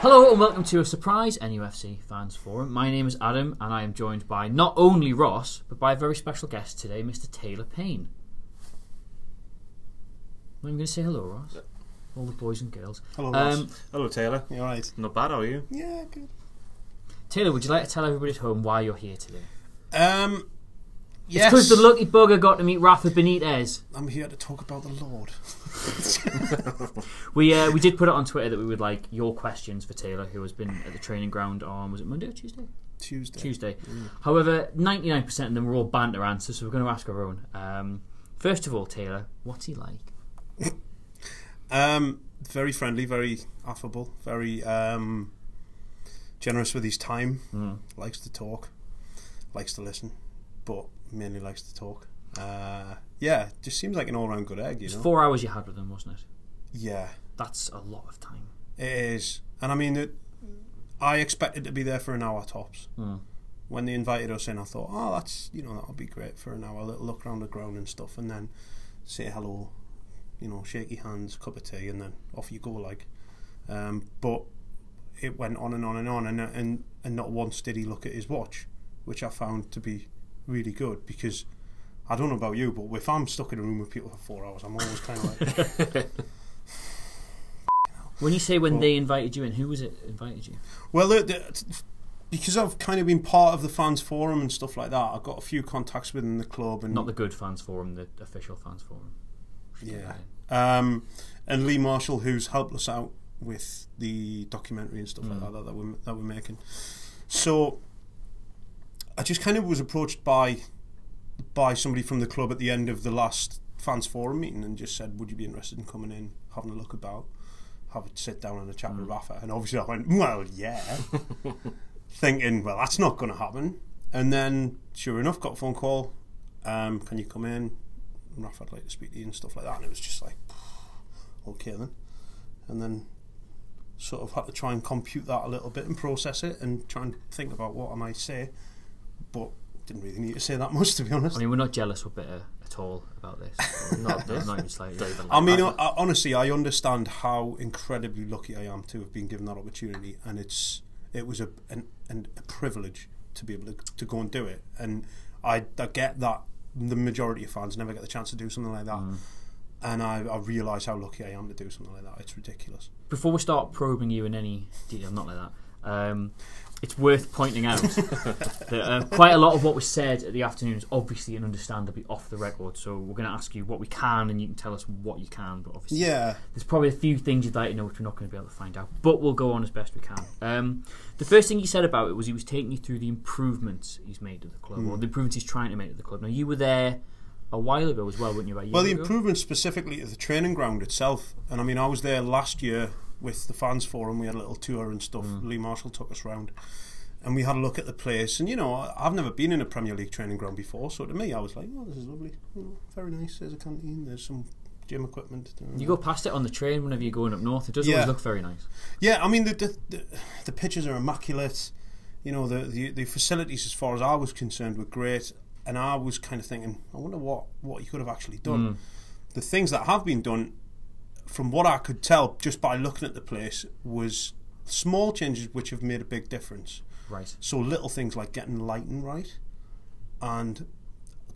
Hello and welcome to a surprise NUFC fans forum. My name is Adam and I am joined by not only Ross but by a very special guest today, Mr. Taylor Payne. I'm going to say hello, Ross. All the boys and girls. Hello, Ross. Hello, Taylor. You alright? Not bad, how are you? Yeah, good. Taylor, would you like to tell everybody at home why you're here today? Yes. It's because the lucky bugger got to meet Rafa Benitez. I'm here to talk about the Lord. We did put it on Twitter that we would like your questions for Taylor, who has been at the training ground on, was it Monday or Tuesday? Tuesday. However, 99% of them were all banter answers, so we're going to ask our own. First of all, Taylor, what's he like? Very friendly, very affable, very generous with his time. Likes to talk, likes to listen, but mainly likes to talk. Yeah, just seems like an all-round good egg. It was 4 hours you had with him, wasn't it? Yeah, that's a lot of time. It is, and I mean, I expected to be there for an hour tops. When they invited us in, I thought, oh, that's that'll be great for an hour. A little look around the ground and stuff, and then say hello, shake your hands, cup of tea, and then off you go. Like, but it went on and on and on, and not once did he look at his watch, which I found to be really good, because I don't know about you, but if I'm stuck in a room with people for 4 hours, I'm always kind of like. When you say they invited you in, who was it invited you? Well, because I've kind of been part of the fans forum and stuff like that, I've got a few contacts within the club, and not the good fans forum, the official fans forum. Yeah. And Lee Marshall, who's helped us out with the documentary and stuff like that we're making. So I just kind of was approached by somebody from the club at the end of the last fans forum meeting and just said, would you be interested in coming in, having a look about, have a sit down and a chat with Rafa? And obviously I went, well, yeah. Thinking, well, that's not going to happen. And then sure enough, got a phone call, can you come in? Rafa, I'd like to speak to you and stuff like that. And it was just like, okay then. And then sort of had to try and compute that a little bit and process it and try and think about what I might say, but didn't really need to say that much, to be honest. I mean, we're not jealous or bitter at all about this. not even slightly. I mean, honestly, I understand how incredibly lucky I am to have been given that opportunity, and it was a privilege to be able to go and do it. And I get that the majority of fans never get the chance to do something like that. And I realise how lucky I am to do something like that. It's ridiculous. Before we start probing you in any detail, not like that, it's worth pointing out that quite a lot of what was said at the afternoon is obviously and understandably off the record. So we're going to ask you what we can, and you can tell us what you can. But obviously, there's probably a few things you'd like to know which we're not going to be able to find out. But we'll go on as best we can. The first thing he said about it was he was taking you through the improvements he's made to the club, or the improvements he's trying to make to the club. Now, you were there a while ago as well, weren't you? About a year ago? Improvements specifically to the training ground itself. And I mean, I was there last year with the fans forum. We had a little tour and stuff. Lee Marshall took us round, and we had a look at the place. And I've never been in a Premier League training ground before, so to me, I was like, "Oh, this is lovely. Very nice. There's a canteen. There's some gym equipment." You go past it on the train whenever you're going up north. It does always look very nice. Yeah, I mean the pitches are immaculate. The facilities, as far as I was concerned, were great. And I was kind of thinking, I wonder what you could have actually done. The things that have been done, from what I could tell just by looking at the place, was small changes which have made a big difference. Right. So little things like getting lighting right, and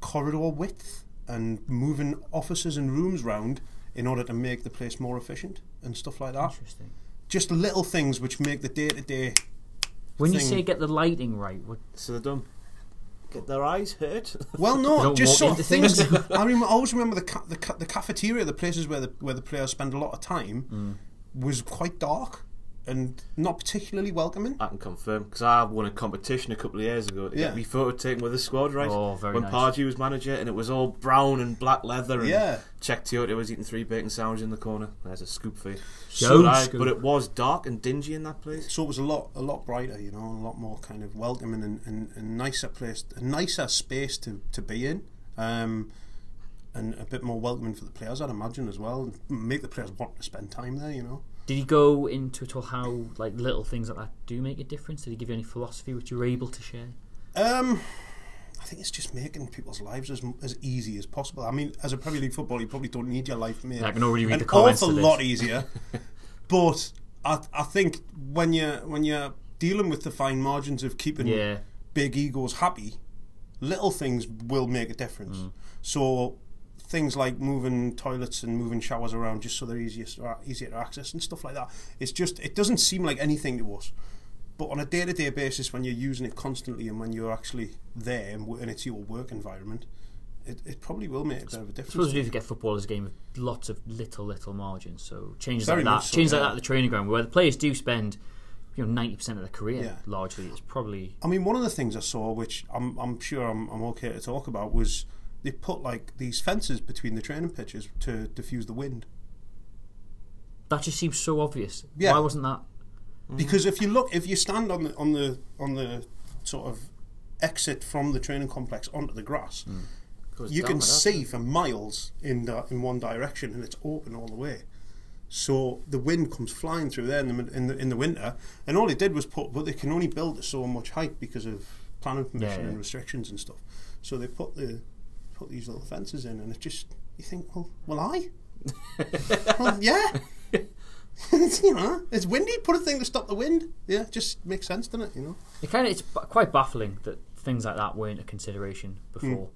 corridor width, and moving offices and rooms round in order to make the place more efficient and stuff like that. Interesting. Just little things which make the day-to-day. When you say get the lighting right, what? So they don't get their eyes hurt? Well, no, just sort of things. I always remember the cafeteria, the places where the players spend a lot of time, was quite dark and not particularly welcoming. I can confirm, because I won a competition a couple of years ago to get me photo taken with the squad, right? Oh, very when nice. Pardew was manager, and it was all brown and black leather, and Yeah. Czech Toyota was eating 3 bacon sandwiches in the corner. There's a scoop for you. But it was dark and dingy in that place. So it was a lot brighter, a lot more kind of welcoming and nicer place, a nicer space to be in, and a bit more welcoming for the players, I'd imagine, as well. Make the players want to spend time there, Did he go into at all how little things like that do make a difference? Did he give you any philosophy which you were able to share? I think it's just making people's lives as easy as possible. I mean, as a Premier League footballer, you probably don't need your life made I can already read an the comments awful lot easier. But I think when you're dealing with the fine margins of keeping big egos happy, little things will make a difference. So things like moving toilets and moving showers around just so they're easier to access and stuff like that. It doesn't seem like anything to us. But on a day-to-day basis, when you're using it constantly and when you're actually there and it's your work environment, it probably will make a bit of a difference. I suppose we do forget football is a game with lots of little margins. So changes like like that at the training ground, where the players do spend 90% of their career largely. It's probably. I mean, one of the things I saw, which I'm sure I'm okay to talk about, was they put like these fences between the training pitches to diffuse the wind. That just seems so obvious. Yeah. Why wasn't that? Because if you stand on the sort of exit from the training complex onto the grass. You can see for miles in one direction, and it's open all the way. So the wind comes flying through there in the winter, and all it did was but they can only build at so much height because of planning permission and restrictions and stuff. So they put these little fences in, and it just, you think, well, yeah. It's windy. Put a thing to stop the wind. Yeah, it just makes sense, doesn't it? It's quite baffling that things like that weren't a consideration before.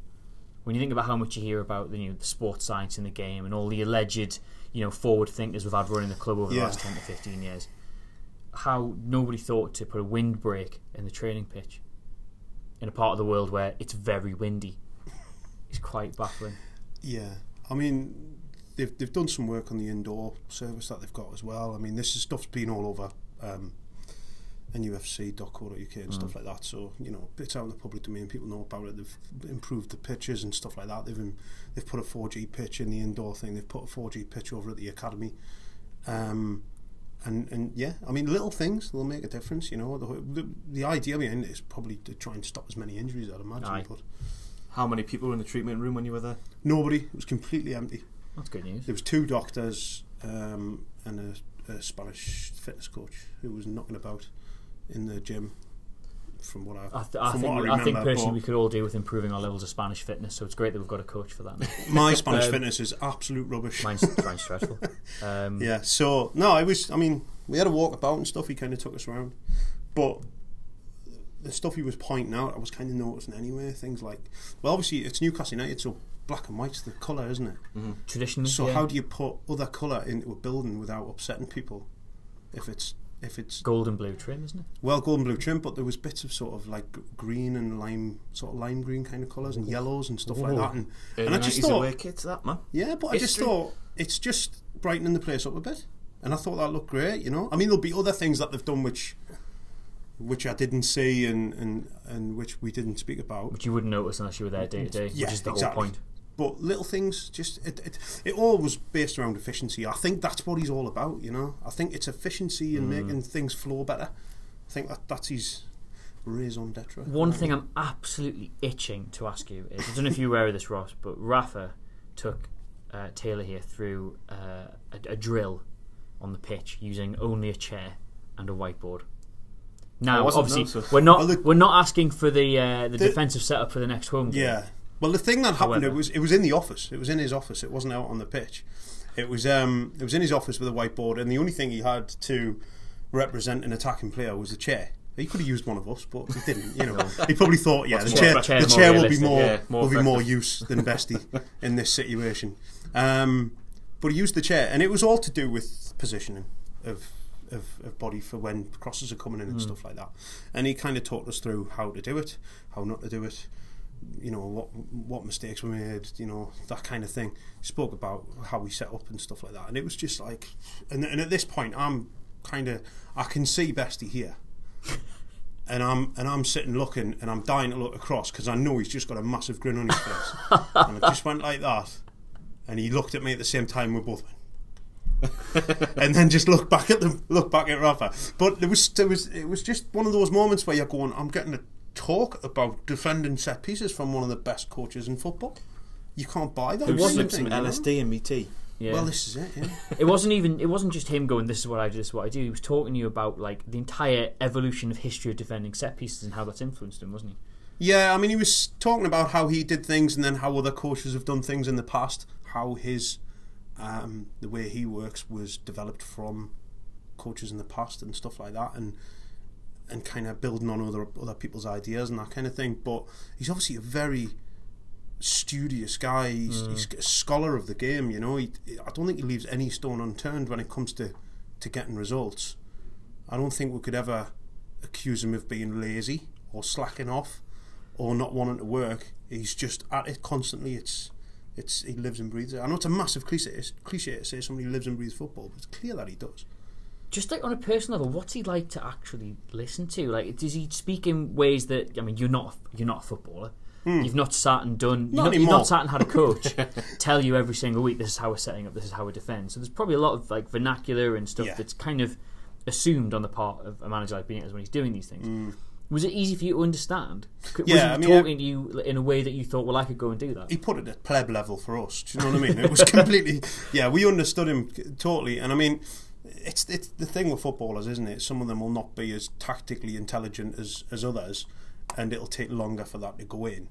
When you think about how much you hear about the sports science in the game and all the alleged forward thinkers we've had running the club over the last 10 to 15 years, how nobody thought to put a windbreak in the training pitch in a part of the world where it's very windy is quite baffling. Yeah, I mean, they've done some work on the indoor service that they've got as well. I mean, stuff's been all over NUFC.co.uk and stuff like that. So it's out in the public domain. People know about it. They've improved the pitches and stuff like that. They've put a 4G pitch in the indoor thing. They've put a 4G pitch over at the academy. And yeah, I mean, little things will make a difference. The idea behind it is probably to try and stop as many injuries, I'd imagine. Aye. But how many people were in the treatment room when you were there? Nobody. It was completely empty. That's good news. There was 2 doctors and a Spanish fitness coach who was knocking about in the gym. From what I remember, I think personally we could all do with improving our levels of Spanish fitness. So it's great that we've got a coach for that now. My Spanish fitness is absolute rubbish. Mine's stressful. Yeah. So no, it was. I mean, we had a walk about and stuff. He kind of took us around, but the stuff he was pointing out, I was kind of noticing anyway. Things like, well, obviously it's Newcastle United, so black and white's the colour, isn't it? Traditionally. So how do you put other colour into a building without upsetting people? If it's gold and blue trim, isn't it? Well, gold and blue trim, but there was bits of sort of like green and lime green kind of colours and yellows and stuff like that. And I just thought, kids, that man. Yeah, but I just thought it's just brightening the place up a bit, and I thought that looked great. I mean, there'll be other things that they've done which I didn't see and which we didn't speak about, which you wouldn't notice unless you were there day to day. Which is the whole point. But little things, just it all was based around efficiency. I think that's what he's all about, I think it's efficiency and making things flow better. I think that's his raison d'etre. One thing I'm absolutely itching to ask you is, I don't know if you're aware of this, Ross, but Rafa took Taylor here through a drill on the pitch using only a chair and a whiteboard. Now, obviously, we're not asking for the defensive setup for the next home game. Yeah. Well, the thing that happened, it was in the office. It was in his office. It wasn't out on the pitch. It was in his office with a whiteboard, and the only thing he had to represent an attacking player was a chair. He could have used one of us, but he didn't. He probably thought, the chair will be more use than Besty in this situation. But he used the chair, and it was all to do with positioning of body for when crosses are coming in and stuff like that. And he kind of talked us through how to do it, how not to do it. What mistakes were made, that kind of thing. He spoke about how we set up and stuff like that, and it was just like, and at this point, I can see Besty here, and I'm sitting looking, and I'm dying to look across because I know he's just got a massive grin on his face, and I just went like that, and he looked at me at the same time. We both went, and then just look back at Rafa. But it was just one of those moments where you're going, I'm getting a talk about defending set pieces from one of the best coaches in football. You can't buy that. It wasn't some LSD in me tea. Yeah. Well, this is it. Yeah. It wasn't just him going, this is what I do, this is what I do. He was talking to you about like the entire evolution of history of defending set pieces and how that's influenced him, wasn't he? Yeah, I mean, he was talking about how he did things and then how other coaches have done things in the past. How his the way he works was developed from coaches in the past and stuff like that, and kind of building on other people's ideas and that kind of thing. But he's obviously a very studious guy. He's a scholar of the game, you know. I don't think he leaves any stone unturned when it comes to getting results. I don't think we could ever accuse him of being lazy or slacking off or not wanting to work. He's just at it constantly. He lives and breathes it. I know it's a massive cliche to say somebody lives and breathes football, but it's clear that he does. Just like on a personal level, what's he like to actually listen to? Like, does he speak in ways that, I mean, you're not a footballer. You've not sat and done. You've not sat and had a coach tell you every single week, this is how we're setting up, this is how we defend. So there's probably a lot of like vernacular and stuff that's kind of assumed on the part of a manager like Benitez when he's doing these things. Was it easy for you to understand? Was he talking to you in a way that you thought, well, I could go and do that? He put it at pleb level for us. Do you know what I mean? It was completely. Yeah, we understood him totally, and I mean, it's the thing with footballers, isn't it? Some of them will not be as tactically intelligent as others, and it'll take longer for that to go in.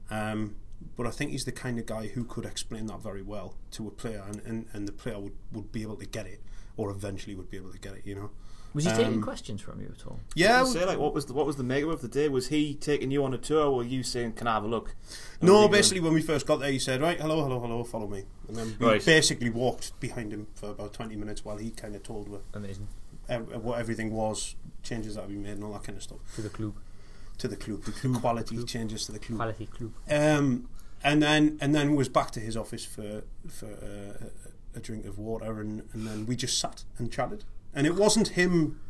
But I think he's the kind of guy who could explain that very well to a player, and the player would be able to get it, or eventually would be able to get it, you know. Was he taking questions from you at all? Yeah. Say, like, what was the makeup of the day? Was he taking you on a tour, or were you saying, can I have a look? No, basically when we first got there, he said, right, hello, follow me. And then we basically walked behind him for about 20 minutes while he kind of told what everything was, changes that we made and all that kind of stuff. To the club. The quality changes to the club. Quality club. And then was back to his office for a drink of water, and then we just sat and chatted. And it wasn't him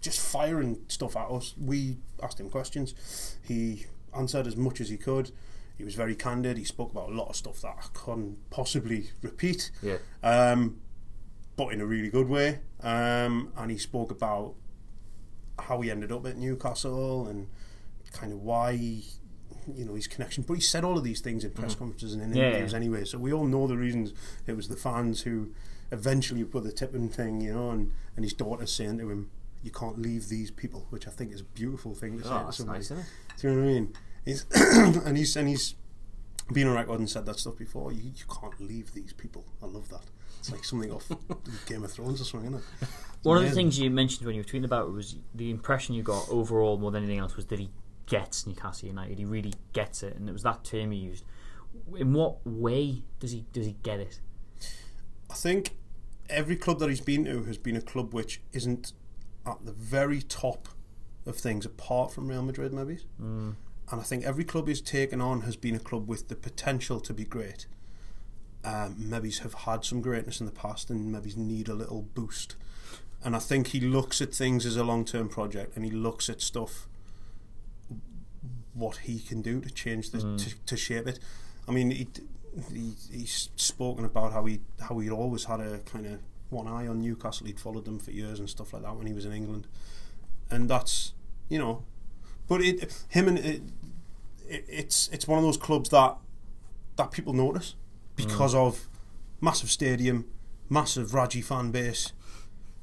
just firing stuff at us. We asked him questions. He answered as much as he could. He was very candid. He spoke about a lot of stuff that I couldn't possibly repeat. Yeah. But in a really good way. And he spoke about how he ended up at Newcastle and kind of why, you know, his connection. But he said all of these things in press conferences and in interviews anyway. So we all know the reasons. It was the fans who eventually put the tipping thing, you know, and his daughter saying to him, "You can't leave these people," which I think is a beautiful thing to say to somebody. Nice, isn't it? Do you know what I mean? He's been on record and said that stuff before. You can't leave these people. I love that. It's like something off Game of Thrones or something, isn't it? One of the things you mentioned when you were tweeting about it was the impression you got overall more than anything else was that he gets Newcastle United. He really gets it, and it was that term he used. In what way does he get it? I think every club that he's been to has been a club which isn't at the very top of things, apart from Real Madrid, maybe. And I think every club he's taken on has been a club with the potential to be great. Maybe have had some greatness in the past and maybe need a little boost. And I think he looks at things as a long-term project, and he looks at stuff, what he can do to change to shape it. I mean, he's spoken about how he'd always had a kind of one eye on Newcastle. He'd followed them for years and stuff like that when he was in England, and that's, you know, but it's one of those clubs that people notice because of massive stadium, massive Raji fan base.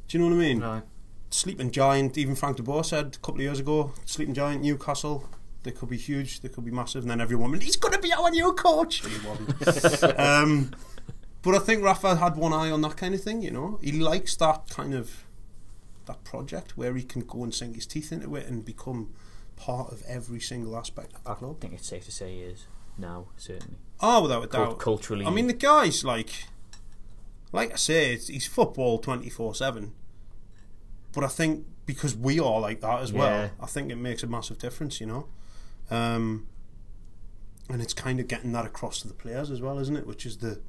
Do you know what I mean? No. Sleeping giant. Even Frank de Boer said a couple of years ago, sleeping giant Newcastle. They could be huge, they could be massive, and then everyone went, he's going to be our new coach. And he wasn't. But I think Rafa had one eye on that kind of thing, you know. He likes that kind of that project where he can go and sink his teeth into it and become part of every single aspect of the club. I think it's safe to say he is now, certainly. Oh, without a doubt. Culturally. I mean, the guy's like I say, he's football 24/7. But I think because we are like that as well, I think it makes a massive difference, you know. And it's kind of getting that across to the players as well, isn't it? Which is the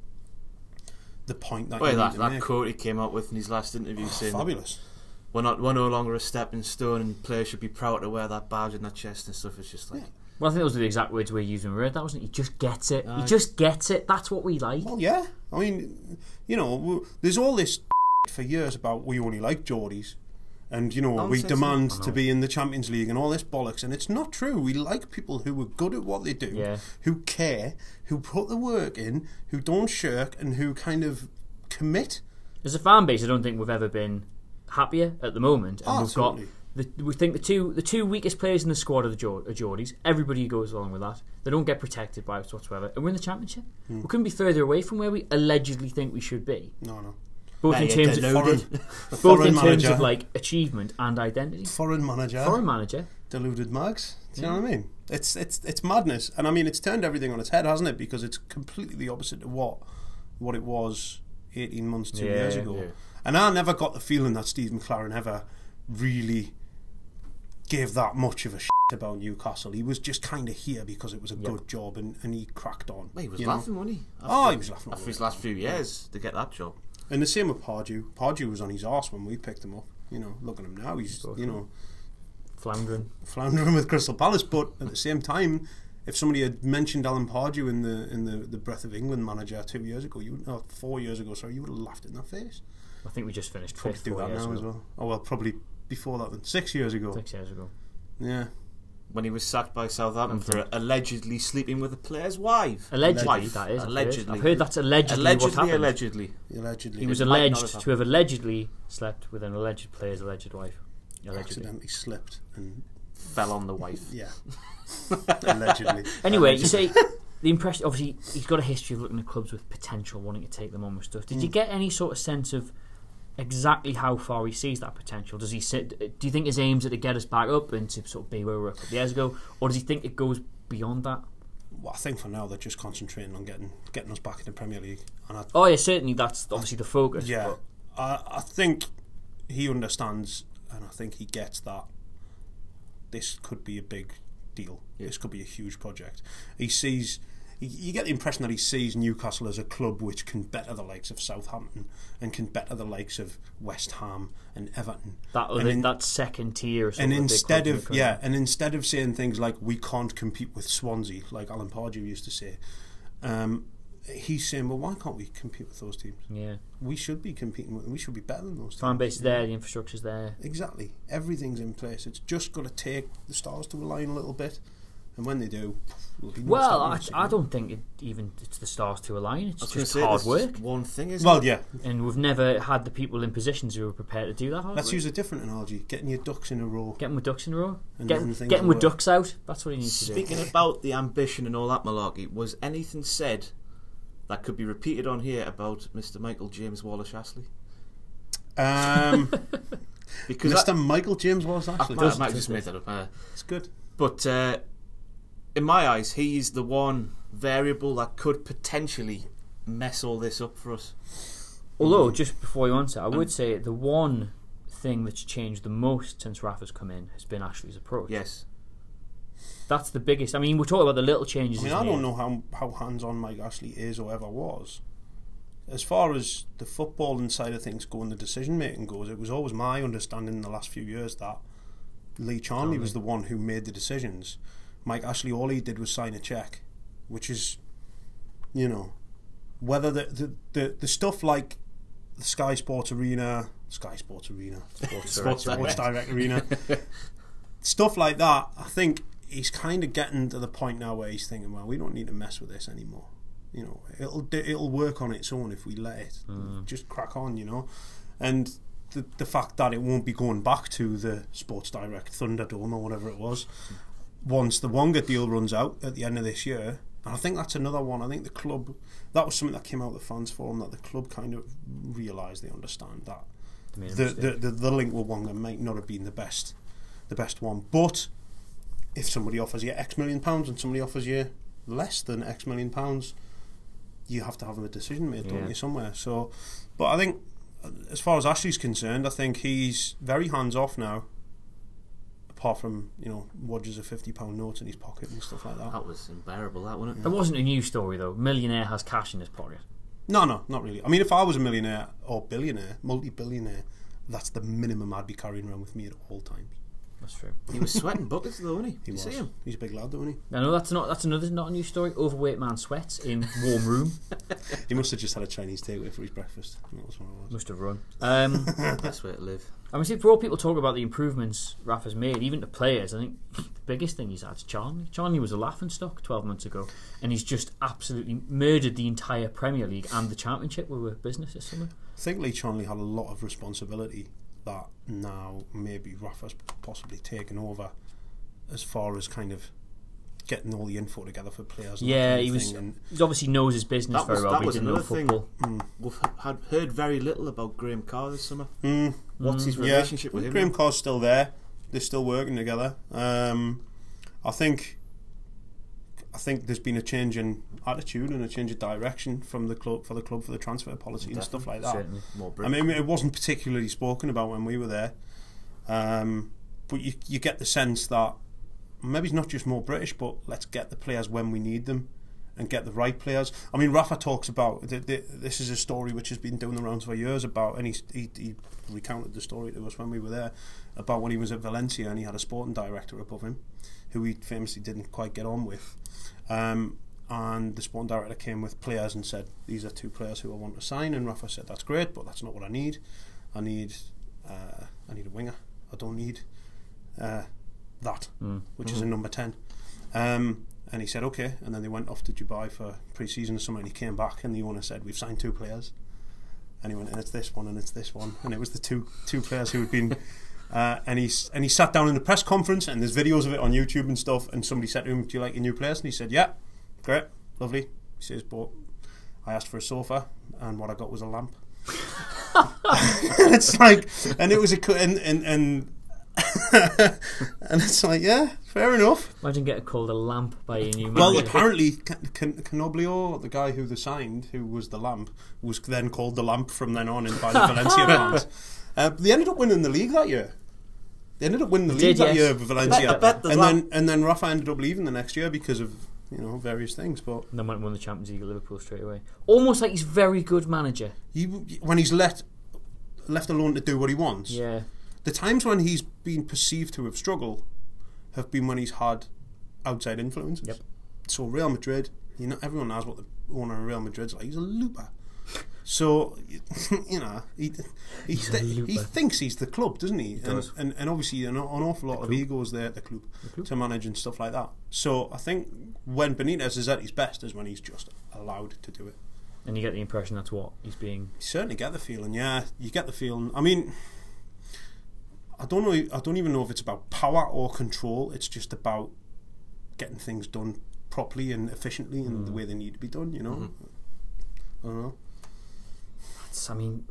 point that you need to make. That quote he came up with in his last interview saying, fabulous. We're no longer a stepping stone, and players should be proud to wear that badge in their chest and stuff. It's just like... Well, I think those are the exact words we used when we read that, wasn't it? He just gets it. He just gets it. That's what we like. Well, yeah. I mean, you know, there's all this for years about we only like Geordies. And, you know, we demand to be in the Champions League and all this bollocks. And it's not true. We like people who are good at what they do, who care, who put the work in, who don't shirk, and who kind of commit. As a fan base, I don't think we've ever been happier at the moment. And absolutely. We think the two weakest players in the squad are the Geordies. Everybody goes along with that. They don't get protected by us whatsoever. And we're in the Championship. We couldn't be further away from where we allegedly think we should be. No. Both in terms of like achievement and identity. Foreign manager. Deluded Mags. Do you know what I mean? It's madness, and I mean it's turned everything on its head, hasn't it? Because it's completely the opposite of what it was 18 months, 2 years ago. Yeah. And I never got the feeling that Steve McLaren ever really gave that much of a shit about Newcastle. He was just kind of here because it was a good job, and he cracked on. Well, he was laughing, wasn't he? He was laughing after his last few years to get that job. And the same with Pardew. Pardew was on his arse when we picked him up. You know, look at him now. He's floundering with Crystal Palace. But at the same time, if somebody had mentioned Alan Pardew in the Breath of England manager 2 years ago, 4 years ago, sorry, you would have laughed in their face. I think we just finished fifth 4 years ago. As well. Oh well, probably before that then. 6 years ago. 6 years ago. Yeah. When he was sacked by Southampton for allegedly sleeping with a player's wife. Allegedly. I've heard that's allegedly what happened. Allegedly. He was alleged to have allegedly slept with an alleged player's alleged wife. Accidentally slipped and fell on the wife. Yeah. Allegedly. Anyway, you say the impression. Obviously, he's got a history of looking at clubs with potential, wanting to take them on with stuff. Did you get any sort of sense of exactly how far he sees that potential? Do you think his aims are to get us back up and to sort of be where we were a couple of years ago, or does he think it goes beyond that? Well, I think for now they're just concentrating on getting us back in the Premier League. And certainly that's obviously the focus. Yeah, I think he understands, and I think he gets that this could be a big deal. Yeah. This could be a huge project. He sees. You get the impression that he sees Newcastle as a club which can better the likes of Southampton and can better the likes of West Ham and Everton. That second tier. And instead of saying things like we can't compete with Swansea, like Alan Pardew used to say, he's saying, well, why can't we compete with those teams? Yeah, we should be competing with them. We should be better than those teams. Fan base is there, the infrastructure's there. Exactly, everything's in place. It's just got to take the stars to align a little bit. And when they do, I don't think it's the stars to align. It's just hard work. One thing, isn't it? Well, yeah. And we've never had the people in positions who are prepared to do that hard Let's work. use a different analogy. Getting your ducks in a row. Getting with ducks in a row. Getting with ducks out. That's what he needs to do. Speaking about the ambition and all that malarkey, was anything said that could be repeated on here about Mr. Michael James Wallace-Ashley? Because Mr. Michael James Wallace-Ashley. I might just made that up. It's good. But in my eyes, he's the one variable that could potentially mess all this up for us. Although, just before you answer, I would say the one thing that's changed the most since Rafa's come in has been Ashley's approach. Yes. That's the biggest. I mean, we're talking about the little changes. I don't know how hands-on Mike Ashley is or ever was. As far as the footballing side of things go and the decision-making goes, it was always my understanding in the last few years that Lee Charnley was the one who made the decisions. Mike Ashley, all he did was sign a cheque, which is, whether the stuff like the Sky Sports Direct Arena, stuff like that, I think he's kind of getting to the point now where he's thinking, well, we don't need to mess with this anymore. It'll work on its own if we let it. Just crack on, and the fact that it won't be going back to the Sports Direct Thunderdome or whatever it was. Once the Wonga deal runs out at the end of this year, and I think that's another one. I think the club, that was something that came out of the fans forum, that the club kind of realised, they understand that the link with Wonga might not have been the best one. But if somebody offers you X million pounds and somebody offers you less than X million pounds, you have to have a decision made, don't you, somewhere. So, but I think as far as Ashley's concerned, I think he's very hands off now. Apart from, wadges of £50 notes in his pocket and stuff like that. That was unbearable, that, wasn't it? That wasn't a news story, though. Millionaire has cash in his pocket. No, not really. I mean, if I was a millionaire or billionaire, multi-billionaire, that's the minimum I'd be carrying around with me at all times. That's true. He was sweating buckets, though, wasn't he? He was. See him? He's a big lad, though, isn't he? No, that's another not a news story. Overweight man sweats in warm room. He must have just had a Chinese takeaway for his breakfast. That was what it was. Must have run. Best way to live. I mean, for all people talk about the improvements Rafa's made, even to players, I think the biggest thing he's had is Charnley. Charnley was a laughingstock 12 months ago, and he's just absolutely murdered the entire Premier League and the Championship with business this summer. I think Lee Charnley had a lot of responsibility that now maybe Rafa's possibly taken over, as far as kind of getting all the info together for players. Yeah, and he obviously knows his business very well. That But was he didn't know another thing. football. We've heard very little about Graham Carr this summer. What's his relationship with him? Graham Carr's still there. They're still working together. I think there's been a change in attitude and a change of direction from the club for the transfer policy and stuff like that. Certainly. I mean, it wasn't particularly spoken about when we were there, but you get the sense that maybe it's not just more British, but let's get the players when we need them and get the right players. I mean, Rafa talks about this is a story which has been doing the rounds for years about, and he recounted the story to us when we were there about when he was at Valencia and he had a sporting director above him who he famously didn't quite get on with. And the sporting director came with players and said, these are 2 players who I want to sign, and Rafa said, that's great, but that's not what I need. I need a winger. I don't need that, which is a number 10. And he said, okay, and then they went off to Dubai for pre-season or something, and he came back and the owner said, we've signed 2 players. And he went, and it's this one and it's this one, and it was the two players who had been and he sat down in the press conference, and there's videos of it on YouTube and stuff, and somebody said to him, do you like your new players? And he said, yeah, great, lovely. He says, but I asked for a sofa and what I got was a lamp. And it's like, and it was and it's like, yeah, fair enough. Imagine getting called a lamp by your new manager. Well, apparently Canoblio, the guy who they signed, who was the lamp, was then called the lamp from then on by the Valencia fans. They ended up winning the league that year. They ended up winning the league that year with Valencia. And then Rafa ended up leaving the next year because of various things. But and then went and won the Champions League at Liverpool straight away. Almost like he's a very good manager. When he's left alone to do what he wants. Yeah. The times when he's been perceived to have struggled have been when he's had outside influences. Yep. So Real Madrid, everyone knows what the owner of Real Madrid's like. He's a looper. So he thinks he's the club, doesn't he? And obviously an awful lot of egos there at the club to manage and stuff like that. So I think when Benitez is at his best is when he's just allowed to do it. And you get the impression that's what he's being. You certainly get the feeling. Yeah, you get the feeling. I mean, I don't know. I don't even know if it's about power or control. It's just about getting things done properly and efficiently and the way they need to be done. I don't know. I mean,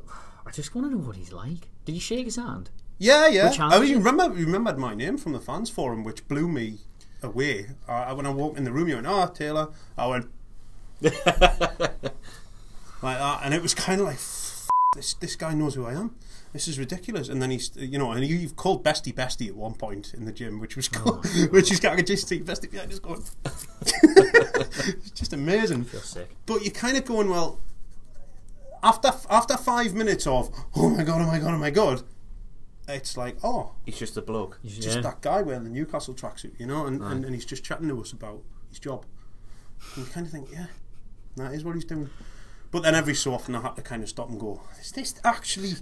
I just want to know what he's like. Did you shake his hand? Yeah. I mean, you remembered my name from the fans forum, which blew me away. When I walked in the room, you went, "Oh, Taylor." I went like that, and it was kind of like, this guy knows who I am. This is ridiculous. And then and you've called Besty at one point in the gym, which was cool. Which is kind of just see Besty behind us going. It's just amazing. I feel sick. But you're kind of going, well, after 5 minutes of oh my god, it's like, oh, he's just a bloke. He's just that guy wearing the Newcastle tracksuit, and he's just chatting to us about his job. And you kind of think, yeah, that is what he's doing. But then every so often I have to kind of stop and go, is this actually,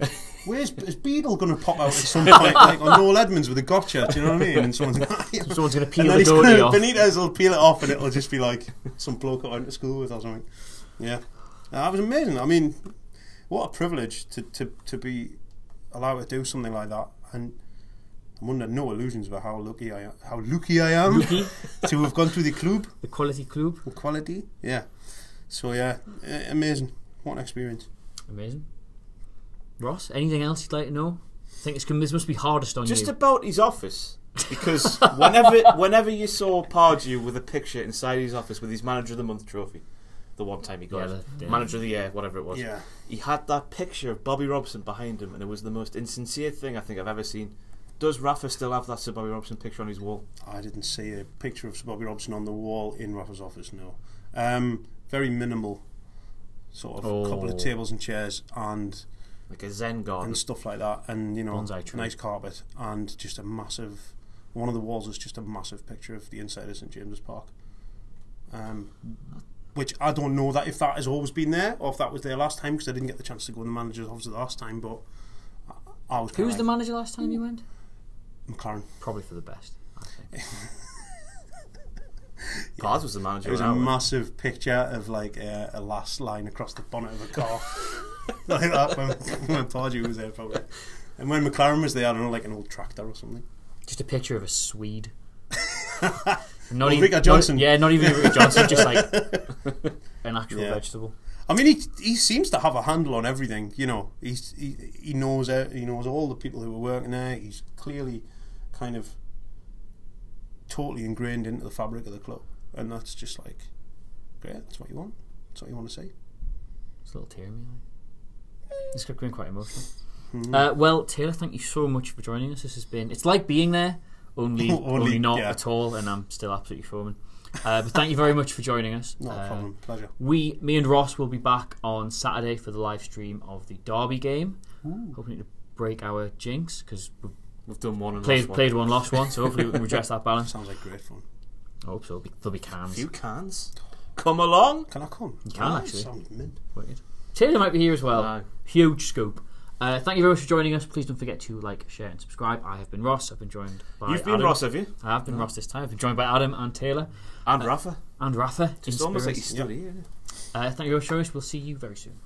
is Beadle going to pop out at some point, like on Noel Edmonds with a gotcha, do you know what I mean? And someone's going to peel the goatee off. Benitez will peel it off and it'll just be like some bloke I went to school with or something. Yeah. That was amazing. I mean, what a privilege to be allowed to do something like that. And I'm under no illusions about how lucky I am to have gone through the club. The quality club. The quality, yeah. So yeah, amazing. What an experience. Amazing. Ross, anything else you'd like to know? I think this must be hardest on you. Just about his office. Because whenever you saw Pardew with a picture inside his office with his Manager of the Month trophy, the one time he got Manager of the Year, whatever it was, he had that picture of Bobby Robson behind him, and it was the most insincere thing I think I've ever seen. Does Rafa still have that Sir Bobby Robson picture on his wall? I didn't see a picture of Sir Bobby Robson on the wall in Rafa's office, no. Very minimal, sort of couple of tables and chairs and like a Zen garden and stuff like that, and nice carpet, and just a massive. One of the walls is just a massive picture of the inside of St James's Park, which I don't know that if that has always been there or if that was there last time, because I didn't get the chance to go in the manager's office the last time. But I was. Who was the manager last time you went? McLaren. Probably for the best, I think. Paz was the manager. It was a massive picture of like a last line across the bonnet of a car, like that when Pardew was there probably. And when McLaren was there, I don't know, like an old tractor or something. Just a picture of a Swede. Ricky Johnson. Not even Ricky Johnson, just like an actual vegetable. I mean, he seems to have a handle on everything. You know, he knows all the people who are working there. He's clearly kind of totally ingrained into the fabric of the club, and that's just like great. That's what you want. That's what you want to see. It's a little tear in me. This got quite emotional. Well, Taylor, thank you so much for joining us. This has been. It's like being there, only not at all, and I'm still absolutely foaming. But thank you very much for joining us. Not a problem. Pleasure. Me and Ross will be back on Saturday for the live stream of the Derby game. Hoping to break our jinx because we've done one and played one, lost one. So hopefully we can redress that balance. Sounds like great fun. I hope so. There'll be cans. A few cans. Come along. Can I come? You can actually. Sounds mint. Wicked. Taylor might be here as well. No. Huge scoop. Thank you very much for joining us. Please don't forget to like, share and subscribe. I have been Ross. I've been joined by You've been Adam. Ross, have you? I have been Ross this time. I've been joined by Adam and Taylor. And Rafa. And Rafa. Just almost like you stood here. Thank you very much for joining us. We'll see you very soon.